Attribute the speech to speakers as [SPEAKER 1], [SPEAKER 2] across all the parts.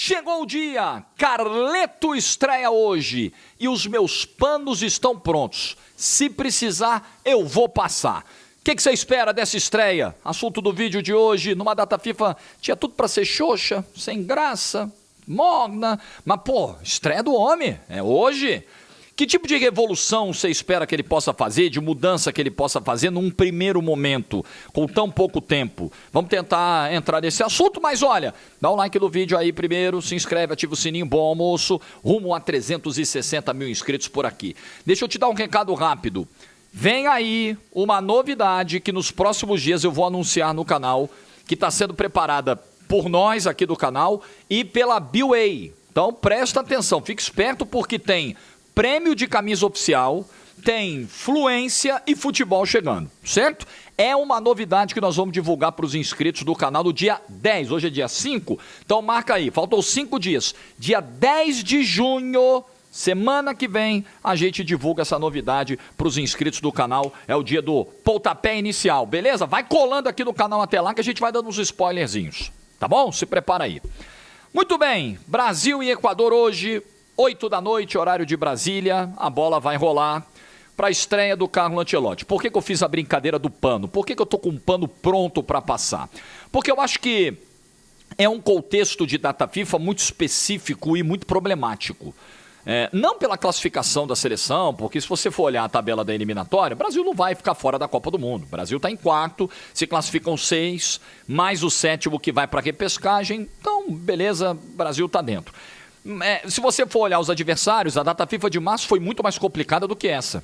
[SPEAKER 1] Chegou o dia, Carleto estreia hoje e os meus panos estão prontos. Se precisar, eu vou passar. O que você espera dessa estreia? Assunto do vídeo de hoje, numa data FIFA, tinha tudo pra ser xoxa, sem graça, morna, mas estreia do homem, é hoje. Que tipo de revolução você espera que ele possa fazer, de mudança que ele possa fazer num primeiro momento, com tão pouco tempo? Vamos tentar entrar nesse assunto, mas olha, dá um like no vídeo aí primeiro, se inscreve, ativa o sininho, bom almoço, rumo a 360 mil inscritos por aqui. Deixa eu te dar um recado rápido. Vem aí uma novidade que nos próximos dias eu vou anunciar no canal, que está sendo preparada por nós aqui do canal e pela BeWay. Então presta atenção, fique esperto porque tem prêmio de camisa oficial, tem fluência e futebol chegando, certo? É uma novidade que nós vamos divulgar para os inscritos do canal no dia 10, hoje é dia 5, então marca aí, faltam 5 dias. Dia 10 de junho, semana que vem, a gente divulga essa novidade para os inscritos do canal, é o dia do pontapé inicial, beleza? Vai colando aqui no canal até lá que a gente vai dando uns spoilerzinhos, tá bom? Se prepara aí. Muito bem, Brasil e Equador hoje, 8 da noite, horário de Brasília, a bola vai rolar para a estreia do Carlo Ancelotti. Por que eu fiz a brincadeira do pano? Por que eu tô com um pano pronto para passar? Porque eu acho que é um contexto de data FIFA muito específico e muito problemático. Não pela classificação da seleção, porque se você for olhar a tabela da eliminatória, o Brasil não vai ficar fora da Copa do Mundo. O Brasil está em quarto, se classificam 6, mais o 7º que vai para a repescagem. Então, beleza, o Brasil está dentro. Se você for olhar os adversários, a data FIFA de março foi muito mais complicada do que essa.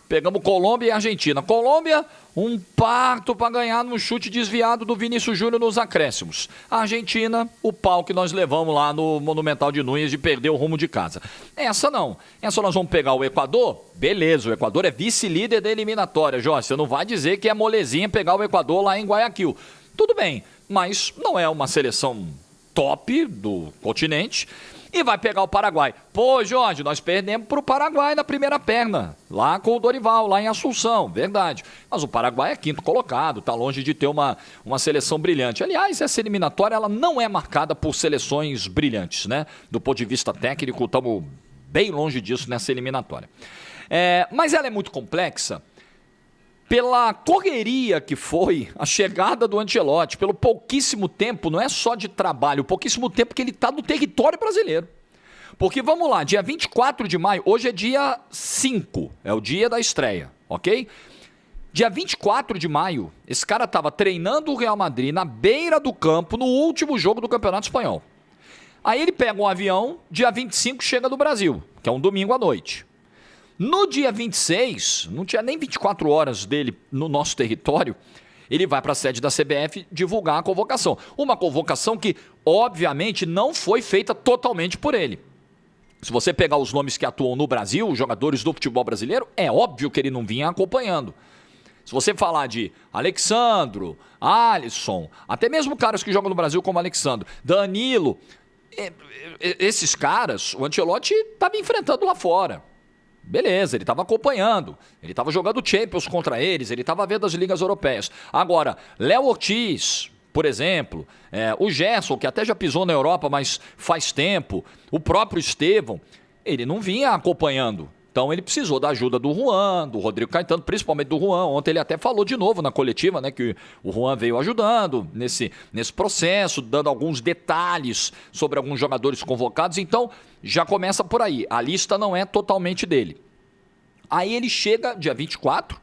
[SPEAKER 1] Pegamos Colômbia e Argentina. Colômbia, um parto para ganhar num chute desviado do Vinícius Júnior nos acréscimos. A Argentina, o pau que nós levamos lá no Monumental de Núñez de perder o rumo de casa. Essa não. Essa nós vamos pegar o Equador. Beleza, o Equador é vice-líder da eliminatória, Jorge. Você não vai dizer que é molezinha pegar o Equador lá em Guayaquil. Tudo bem, mas não é uma seleção top do continente. E vai pegar o Paraguai. Pô, Jorge, nós perdemos para o Paraguai na primeira perna, lá com o Dorival, lá em Assunção, verdade. Mas o Paraguai é quinto colocado, está longe de ter uma seleção brilhante. Aliás, essa eliminatória ela não é marcada por seleções brilhantes, né? Do ponto de vista técnico, estamos bem longe disso nessa eliminatória. Mas ela é muito complexa pela correria que foi a chegada do Ancelotti, pelo pouquíssimo tempo, não é só de trabalho, pouquíssimo tempo que ele está no território brasileiro. Porque vamos lá, dia 24 de maio, hoje é dia 5, é o dia da estreia, ok? Dia 24 de maio, esse cara estava treinando o Real Madrid na beira do campo no último jogo do Campeonato Espanhol. Aí ele pega um avião, dia 25 chega no Brasil, que é um domingo à noite. No dia 26, não tinha nem 24 horas dele no nosso território, ele vai para a sede da CBF divulgar a convocação. Uma convocação que, obviamente, não foi feita totalmente por ele. Se você pegar os nomes que atuam no Brasil, os jogadores do futebol brasileiro, é óbvio que ele não vinha acompanhando. Se você falar de Alexandro, Alisson, até mesmo caras que jogam no Brasil como Alexandro, Danilo, esses caras, o Ancelotti estava enfrentando lá fora. Beleza, ele estava acompanhando, ele estava jogando Champions contra eles, ele estava vendo as ligas europeias. Agora, Léo Ortiz, por exemplo, o Gerson, que até já pisou na Europa, mas faz tempo, o próprio Estevão, ele não vinha acompanhando. Então ele precisou da ajuda do Juan, do Rodrigo Caetano, principalmente do Juan. Ontem ele até falou de novo na coletiva, né, que o Juan veio ajudando nesse processo, dando alguns detalhes sobre alguns jogadores convocados. Então já começa por aí. A lista não é totalmente dele. Aí ele chega dia 24,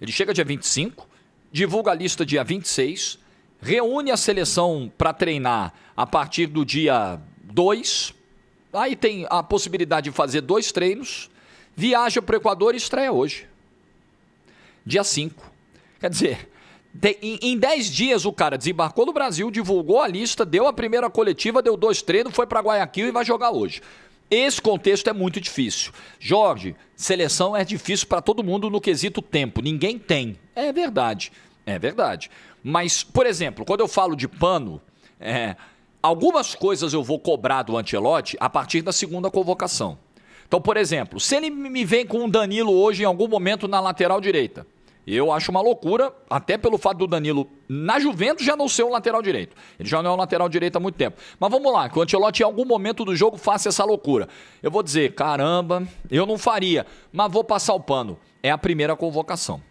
[SPEAKER 1] ele chega dia 25, divulga a lista dia 26, reúne a seleção para treinar a partir do dia 2. Aí tem a possibilidade de fazer 2 treinos. Viaja para o Equador e estreia hoje, dia 5. Quer dizer, em 10 dias o cara desembarcou no Brasil, divulgou a lista, deu a primeira coletiva, deu 2 treinos, foi para Guayaquil e vai jogar hoje. Esse contexto é muito difícil. Jorge, seleção é difícil para todo mundo no quesito tempo, ninguém tem. É verdade. Mas, por exemplo, quando eu falo de pano, algumas coisas eu vou cobrar do Ancelotti a partir da segunda convocação. Então, por exemplo, se ele me vem com um Danilo hoje em algum momento na lateral direita, Eu acho uma loucura, até pelo fato do Danilo, na Juventus, já não ser um lateral direito. Ele já não é um lateral direito há muito tempo. Mas vamos lá, que o Ancelotti em algum momento do jogo faça essa loucura. Eu vou dizer, caramba, eu não faria, mas vou passar o pano. É a primeira convocação.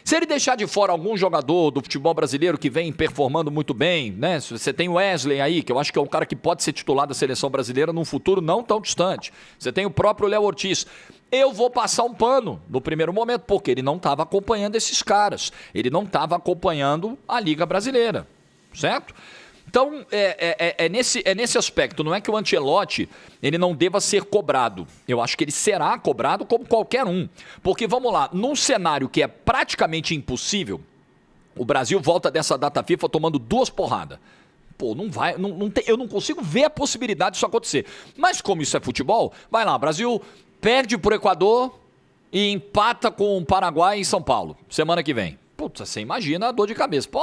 [SPEAKER 1] Se ele deixar de fora algum jogador do futebol brasileiro que vem performando muito bem, né? Você tem o Wesley aí, que eu acho que é um cara que pode ser titular da seleção brasileira num futuro não tão distante. Você tem o próprio Léo Ortiz. Eu vou passar um pano no primeiro momento, porque ele não estava acompanhando esses caras. Ele não estava acompanhando a Liga Brasileira, certo? Então, é nesse aspecto. Não é que o Ancelotti ele não deva ser cobrado. Eu acho que ele será cobrado como qualquer um. Porque, vamos lá, num cenário que é praticamente impossível, o Brasil volta dessa data FIFA tomando 2 porradas. Pô, não vai, eu não consigo ver a possibilidade disso acontecer. Mas como isso é futebol, vai lá, o Brasil perde pro Equador e empata com o Paraguai em São Paulo, semana que vem. Putz, você imagina a dor de cabeça. Pô,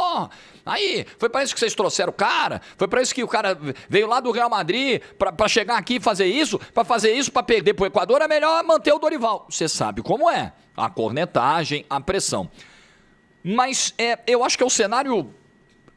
[SPEAKER 1] aí, foi pra isso que vocês trouxeram o cara? Foi pra isso que o cara veio lá do Real Madrid pra chegar aqui e fazer isso? Pra fazer isso, pra perder pro Equador, é melhor manter o Dorival. Você sabe como é. A cornetagem, a pressão. Mas eu acho que é um cenário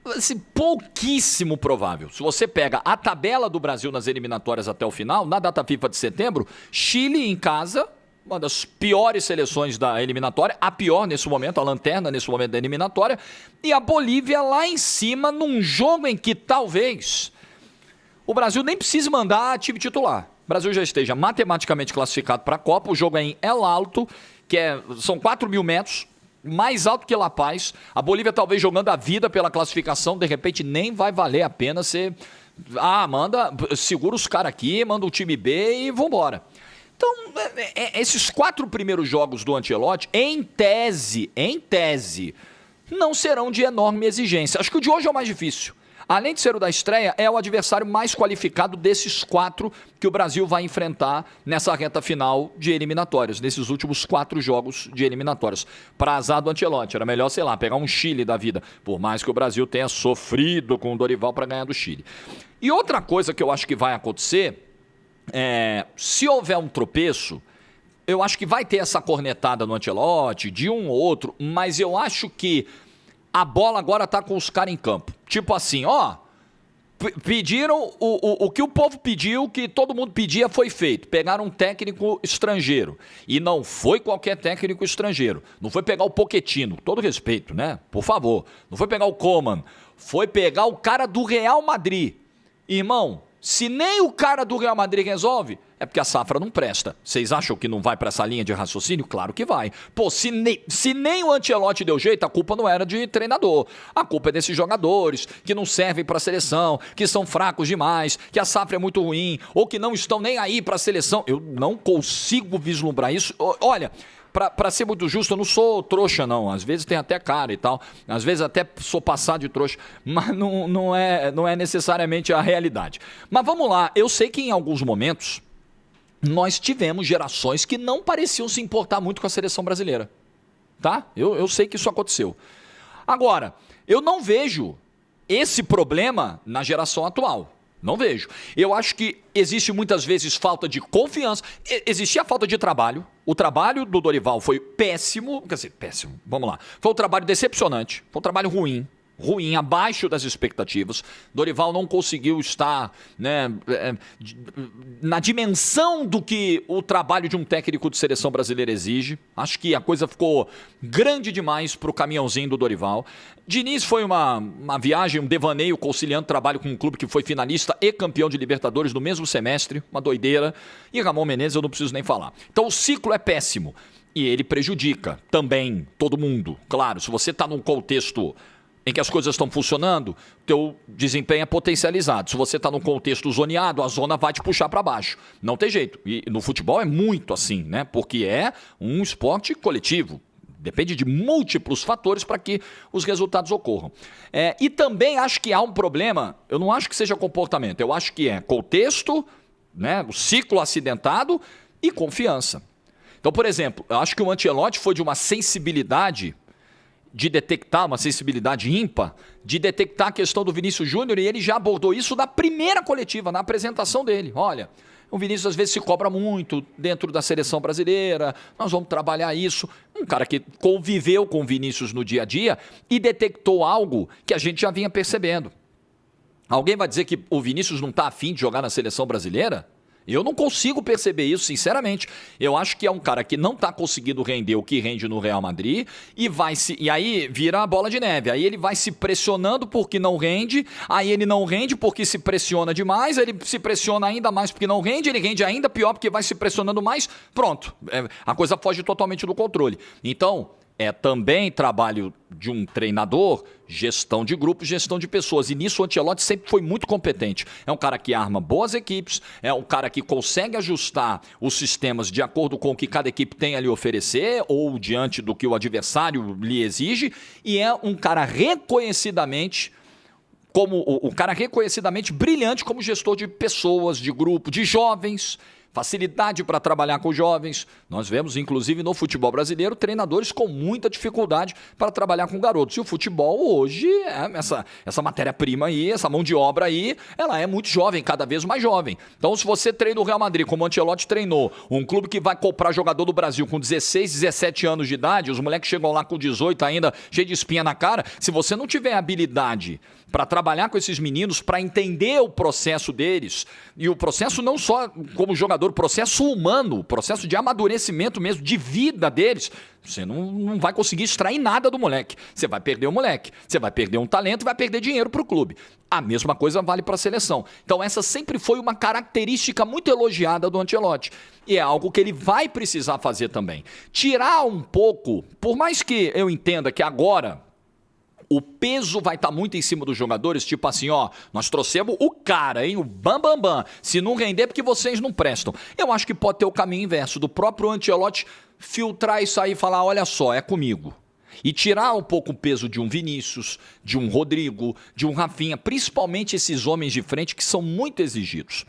[SPEAKER 1] assim, pouquíssimo provável. Se você pega a tabela do Brasil nas eliminatórias até o final, na data FIFA de setembro, Chile em casa, uma das piores seleções da eliminatória, a pior nesse momento, a lanterna nesse momento da eliminatória, e a Bolívia lá em cima, num jogo em que talvez o Brasil nem precise mandar time titular. O Brasil já esteja matematicamente classificado para a Copa, o jogo é em El Alto, são 4.000 metros, mais alto que La Paz. A Bolívia talvez jogando a vida pela classificação, de repente nem vai valer a pena você... segura os caras aqui, manda o time B e vambora. Então, esses 4 primeiros jogos do Ancelotti, em tese, não serão de enorme exigência. Acho que o de hoje é o mais difícil. Além de ser o da estreia, é o adversário mais qualificado desses 4 que o Brasil vai enfrentar nessa reta final de eliminatórias, nesses últimos 4 jogos de eliminatórias. Para azar do Ancelotti, era melhor, sei lá, pegar um Chile da vida, por mais que o Brasil tenha sofrido com o Dorival para ganhar do Chile. E outra coisa que eu acho que vai acontecer... se houver um tropeço, eu acho que vai ter essa cornetada no Ancelotti, de um ou outro, mas eu acho que a bola agora tá com os caras em campo. Tipo assim, pediram o que o povo pediu, que todo mundo pedia, foi feito. Pegaram um técnico estrangeiro. E não foi qualquer técnico estrangeiro. Não foi pegar o Pochettino, todo respeito, né? Por favor. Não foi pegar o Koeman. Foi pegar o cara do Real Madrid. Irmão, se nem o cara do Real Madrid resolve, é porque a safra não presta. Vocês acham que não vai para essa linha de raciocínio? Claro que vai. Pô, se nem o Ancelotti deu jeito, a culpa não era de treinador. A culpa é desses jogadores que não servem para a seleção, que são fracos demais, que a safra é muito ruim, ou que não estão nem aí para a seleção. Eu não consigo vislumbrar isso. Olha... Pra ser muito justo, eu não sou trouxa, não. Às vezes tem até cara e tal. Às vezes até sou passado de trouxa. Mas não é necessariamente a realidade. Mas vamos lá. Eu sei que em alguns momentos nós tivemos gerações que não pareciam se importar muito com a seleção brasileira. Tá? Eu sei que isso aconteceu. Agora, eu não vejo esse problema na geração atual. Não vejo. Eu acho que existe muitas vezes falta de confiança. Existia falta de trabalho. O trabalho do Dorival foi péssimo. Quer dizer, péssimo. Vamos lá. Foi um trabalho decepcionante. Foi um trabalho ruim. Ruim, abaixo das expectativas. Dorival não conseguiu estar, né, na dimensão do que o trabalho de um técnico de seleção brasileira exige. Acho que a coisa ficou grande demais para o caminhãozinho do Dorival. Diniz foi uma viagem, um devaneio conciliando trabalho com um clube que foi finalista e campeão de Libertadores no mesmo semestre. Uma doideira. E Ramon Menezes eu não preciso nem falar. Então o ciclo é péssimo. E ele prejudica também todo mundo. Claro, se você está num contexto em que as coisas estão funcionando, teu desempenho é potencializado. Se você está num contexto zoneado, a zona vai te puxar para baixo. Não tem jeito. E no futebol é muito assim, né? Porque é um esporte coletivo. Depende de múltiplos fatores para que os resultados ocorram. E também acho que há um problema, eu não acho que seja comportamento, eu acho que é contexto, né, o ciclo acidentado e confiança. Então, por exemplo, eu acho que o Ancelotti foi de uma sensibilidade de detectar, uma sensibilidade ímpar, de detectar a questão do Vinícius Júnior, e ele já abordou isso na primeira coletiva, na apresentação dele. Olha, O Vinícius às vezes se cobra muito dentro da seleção brasileira, nós vamos trabalhar isso. Um cara que conviveu com o Vinícius no dia a dia e detectou algo que a gente já vinha percebendo. Alguém vai dizer que o Vinícius não está afim de jogar na seleção brasileira? Eu não consigo perceber isso, sinceramente. Eu acho que é um cara que não está conseguindo render o que rende no Real Madrid e aí vira a bola de neve. Aí ele vai se pressionando porque não rende, aí ele não rende porque se pressiona demais, ele se pressiona ainda mais porque não rende, ele rende ainda pior porque vai se pressionando mais. Pronto, a coisa foge totalmente do controle. Então, é também trabalho de um treinador, gestão de grupos, gestão de pessoas. E nisso o Ancelotti sempre foi muito competente. É um cara que arma boas equipes, é um cara que consegue ajustar os sistemas de acordo com o que cada equipe tem a lhe oferecer ou diante do que o adversário lhe exige. E é um cara reconhecidamente brilhante como gestor de pessoas, de grupo, de jovens. Facilidade para trabalhar com jovens. Nós vemos, inclusive, no futebol brasileiro, treinadores com muita dificuldade para trabalhar com garotos. E o futebol hoje, essa matéria-prima aí, essa mão de obra aí, ela é muito jovem, cada vez mais jovem. Então, se você treina o Real Madrid, como o Ancelotti treinou, um clube que vai comprar jogador do Brasil com 16, 17 anos de idade, os moleques chegam lá com 18 ainda, cheio de espinha na cara, se você não tiver habilidade para trabalhar com esses meninos, para entender o processo deles, e o processo não só como jogador, o processo humano, o processo de amadurecimento mesmo, de vida deles, você não vai conseguir extrair nada do moleque. Você vai perder o moleque, você vai perder um talento e vai perder dinheiro para o clube. A mesma coisa vale para a seleção. Então essa sempre foi uma característica muito elogiada do Ancelotti. E é algo que ele vai precisar fazer também. Tirar um pouco, por mais que eu entenda que agora o peso vai estar muito em cima dos jogadores, tipo assim, ó, nós trouxemos o cara, hein, o bam. Se não render, porque vocês não prestam. Eu acho que pode ter o caminho inverso, do próprio Ancelotti filtrar isso aí e falar, olha só, é comigo. E tirar um pouco o peso de um Vinícius, de um Rodrigo, de um Rafinha, principalmente esses homens de frente que são muito exigidos.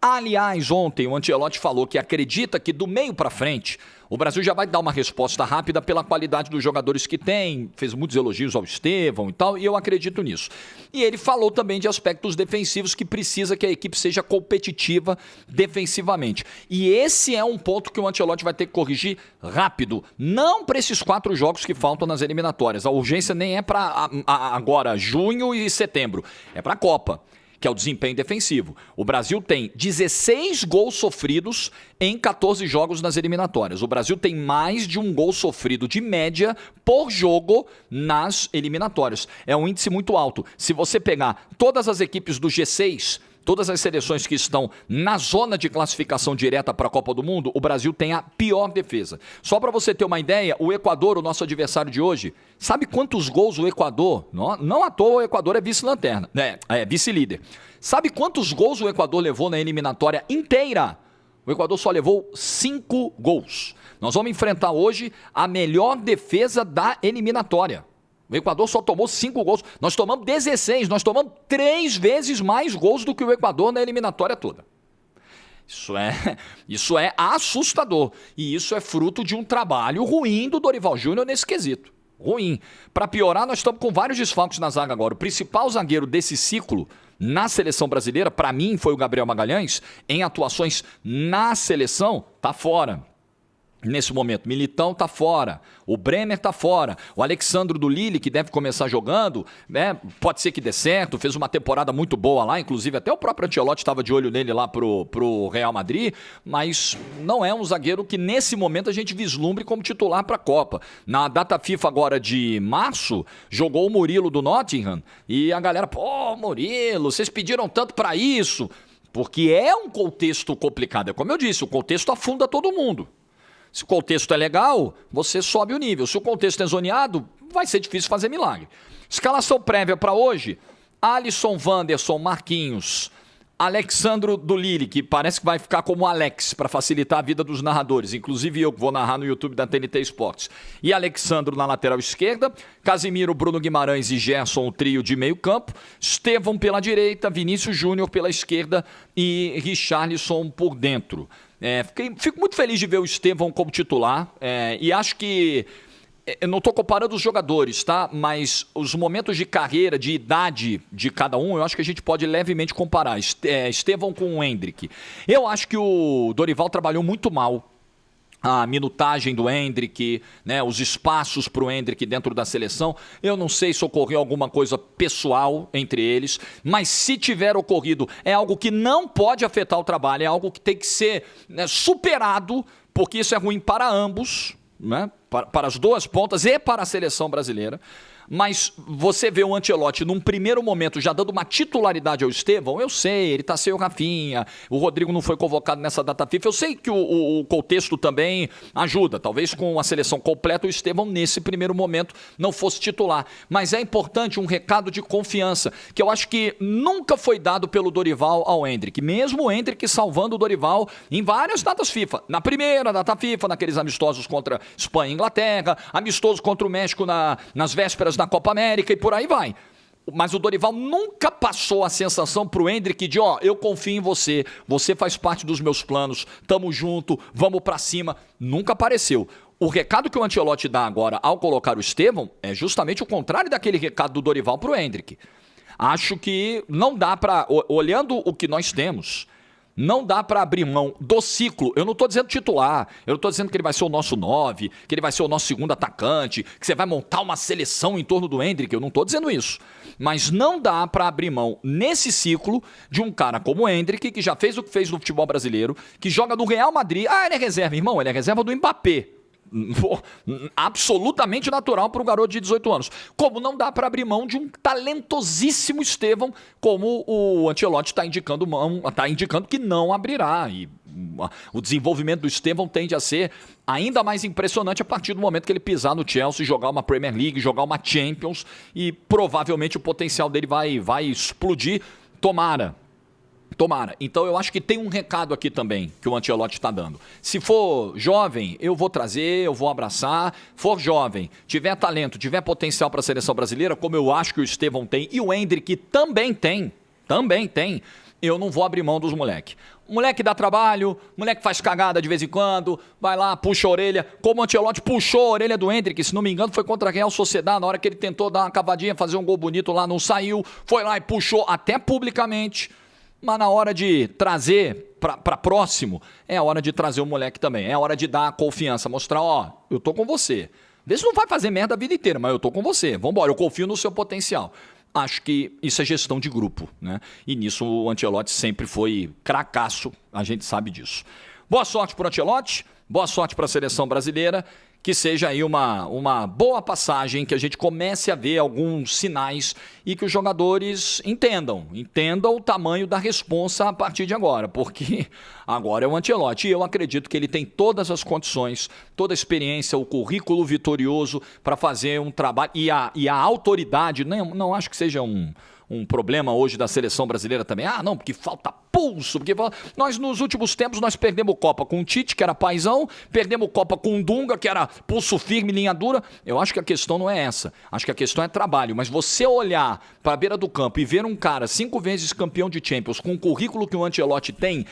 [SPEAKER 1] Aliás, ontem o Ancelotti falou que acredita que do meio para frente o Brasil já vai dar uma resposta rápida pela qualidade dos jogadores que tem, fez muitos elogios ao Estevão e tal, e eu acredito nisso. E ele falou também de aspectos defensivos que precisa que a equipe seja competitiva defensivamente. E esse é um ponto que o Ancelotti vai ter que corrigir rápido, não para esses 4 jogos que faltam nas eliminatórias. A urgência nem é para agora, junho e setembro, é para a Copa, que é o desempenho defensivo. O Brasil tem 16 gols sofridos em 14 jogos nas eliminatórias. O Brasil tem mais de um gol sofrido de média por jogo nas eliminatórias. É um índice muito alto. Se você pegar todas as equipes do G6, todas as seleções que estão na zona de classificação direta para a Copa do Mundo, o Brasil tem a pior defesa. Só para você ter uma ideia, o Equador, o nosso adversário de hoje, sabe quantos gols o Equador, não à toa o Equador é vice-lanterna, é vice-líder. Sabe quantos gols o Equador levou na eliminatória inteira? O Equador só levou 5 gols. Nós vamos enfrentar hoje a melhor defesa da eliminatória. O Equador só tomou 5 gols. Nós tomamos 16. Nós tomamos 3 vezes mais gols do que o Equador na eliminatória toda. Isso é assustador. E isso é fruto de um trabalho ruim do Dorival Júnior nesse quesito. Ruim. Para piorar, nós estamos com vários desfalques na zaga agora. O principal zagueiro desse ciclo na seleção brasileira, para mim, foi o Gabriel Magalhães. Em atuações na seleção, tá fora. Nesse momento, Militão tá fora, o Bremer tá fora, o Alexandro do Lille, que deve começar jogando, né? Pode ser que dê certo, fez uma temporada muito boa lá, inclusive até o próprio Ancelotti estava de olho nele lá pro Real Madrid, mas não é um zagueiro que nesse momento a gente vislumbre como titular para a Copa. Na data FIFA agora de março, jogou o Murilo do Nottingham e a galera, pô, Murilo, vocês pediram tanto para isso, porque é um contexto complicado, é como eu disse, o contexto afunda todo mundo. Se o contexto é legal, você sobe o nível. Se o contexto é zoneado, vai ser difícil fazer milagre. Escalação prévia para hoje: Alisson, Wanderson, Marquinhos, Alexandro do Lille, que parece que vai ficar como Alex, para facilitar a vida dos narradores. Inclusive eu que vou narrar no YouTube da TNT Esportes. E Alexandro na lateral esquerda, Casimiro, Bruno Guimarães e Gerson, o trio de meio campo, Estevão pela direita, Vinícius Júnior pela esquerda e Richarlison por dentro. Fico muito feliz de ver o Estevão como titular e acho que Eu não estou comparando os jogadores, tá? Mas os momentos de carreira, de idade de cada um, eu acho que a gente pode levemente comparar. Estevão com o Endrick. Eu acho que o Dorival trabalhou muito mal a minutagem do Endrick, né, os espaços para o Endrick dentro da seleção. Eu não sei se ocorreu alguma coisa pessoal entre eles, mas se tiver ocorrido, é algo que não pode afetar o trabalho, é algo que tem que ser, né, superado, porque isso é ruim para ambos, né, para as duas pontas e para a seleção brasileira. Mas você vê o Ancelotti num primeiro momento já dando uma titularidade ao Estevão, eu sei, ele tá sem o Rafinha, o Rodrigo não foi convocado nessa data FIFA, eu sei que o contexto também ajuda, talvez com a seleção completa o Estevão nesse primeiro momento não fosse titular, mas é importante um recado de confiança, que eu acho que nunca foi dado pelo Dorival ao Endrick, mesmo o Endrick salvando o Dorival em várias datas FIFA, na primeira data FIFA, naqueles amistosos contra Espanha e Inglaterra, amistoso contra o México nas vésperas da Copa América e por aí vai. Mas o Dorival nunca passou a sensação pro Endrick de, eu confio em você, você faz parte dos meus planos, tamo junto, vamos pra cima. Nunca apareceu. O recado que o Ancelotti dá agora ao colocar o Estevão é justamente o contrário daquele recado do Dorival pro Endrick. Acho que não dá pra, olhando o que nós temos, não dá para abrir mão do ciclo. Eu não estou dizendo titular, eu não estou dizendo que ele vai ser o nosso 9, que ele vai ser o nosso segundo atacante, que você vai montar uma seleção em torno do Endrick, eu não estou dizendo isso. Mas não dá para abrir mão nesse ciclo de um cara como o Endrick, que já fez o que fez no futebol brasileiro, que joga no Real Madrid. Ele é reserva, irmão, ele é reserva do Mbappé. Absolutamente natural para um garoto de 18 anos. Como não dá para abrir mão de um talentosíssimo Estevão, como o Ancelotti está indicando que não abrirá. E o desenvolvimento do Estevão tende a ser ainda mais impressionante a partir do momento que ele pisar no Chelsea, jogar uma Premier League, jogar uma Champions, e provavelmente o potencial dele vai explodir. Tomara. Então eu acho que tem um recado aqui também que o Ancelotti está dando. Se for jovem, eu vou trazer, eu vou abraçar. For jovem, tiver talento, tiver potencial para a seleção brasileira, como eu acho que o Estevão tem e o Endrick também tem, eu não vou abrir mão dos moleque. O moleque dá trabalho, o moleque faz cagada de vez em quando, vai lá, puxa a orelha, como o Ancelotti puxou a orelha do Endrick, se não me engano foi contra a Real Sociedad, na hora que ele tentou dar uma cavadinha, fazer um gol bonito lá, não saiu, foi lá e puxou até publicamente. Mas na hora de trazer para próximo, é a hora de trazer o moleque também. É a hora de dar a confiança, mostrar, eu tô com você. Vê se não vai fazer merda a vida inteira, mas eu tô com você. Vambora, eu confio no seu potencial. Acho que isso é gestão de grupo, né? E nisso o Ancelotti sempre foi cracaço, a gente sabe disso. Boa sorte pro Ancelotti, boa sorte para a seleção brasileira. Que seja aí uma boa passagem, que a gente comece a ver alguns sinais e que os jogadores entendam o tamanho da responsa a partir de agora, porque agora é o Ancelotti e eu acredito que ele tem todas as condições, toda a experiência, o currículo vitorioso para fazer um trabalho e a autoridade, não acho que seja um problema hoje da seleção brasileira também. Não, porque falta pulso. Porque nós, nos últimos tempos, nós perdemos Copa com o Tite, que era paizão, perdemos Copa com o Dunga, que era pulso firme, linha dura. Eu acho que a questão não é essa. Acho que a questão é trabalho. Mas você olhar para a beira do campo e ver um cara 5 vezes campeão de Champions, com o currículo que o Ancelotti tem,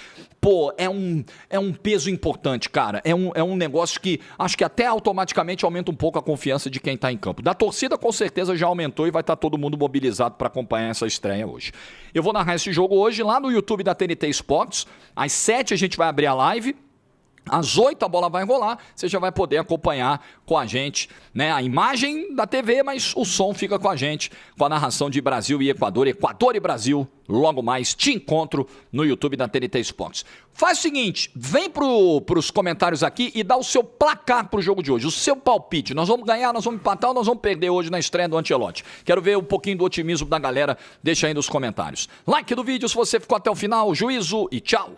[SPEAKER 1] é um peso importante, cara. É um negócio que acho que até automaticamente aumenta um pouco a confiança de quem está em campo. Da torcida, com certeza, já aumentou e vai estar todo mundo mobilizado para acompanhar essa estreia hoje. Eu vou narrar esse jogo hoje lá no YouTube da TNT Sports. Às 7 a gente vai abrir a live. Às 8 a bola vai rolar, você já vai poder acompanhar com a gente, né? A imagem da TV, mas o som fica com a gente, com a narração de Brasil e Equador, Equador e Brasil. Logo mais te encontro no YouTube da TNT Sports. Faz o seguinte, vem pros comentários aqui e dá o seu placar pro jogo de hoje, o seu palpite. Nós vamos ganhar, nós vamos empatar ou nós vamos perder hoje na estreia do Ancelotti? Quero ver um pouquinho do otimismo da galera, deixa aí nos comentários. Like do vídeo se você ficou até o final, juízo e tchau!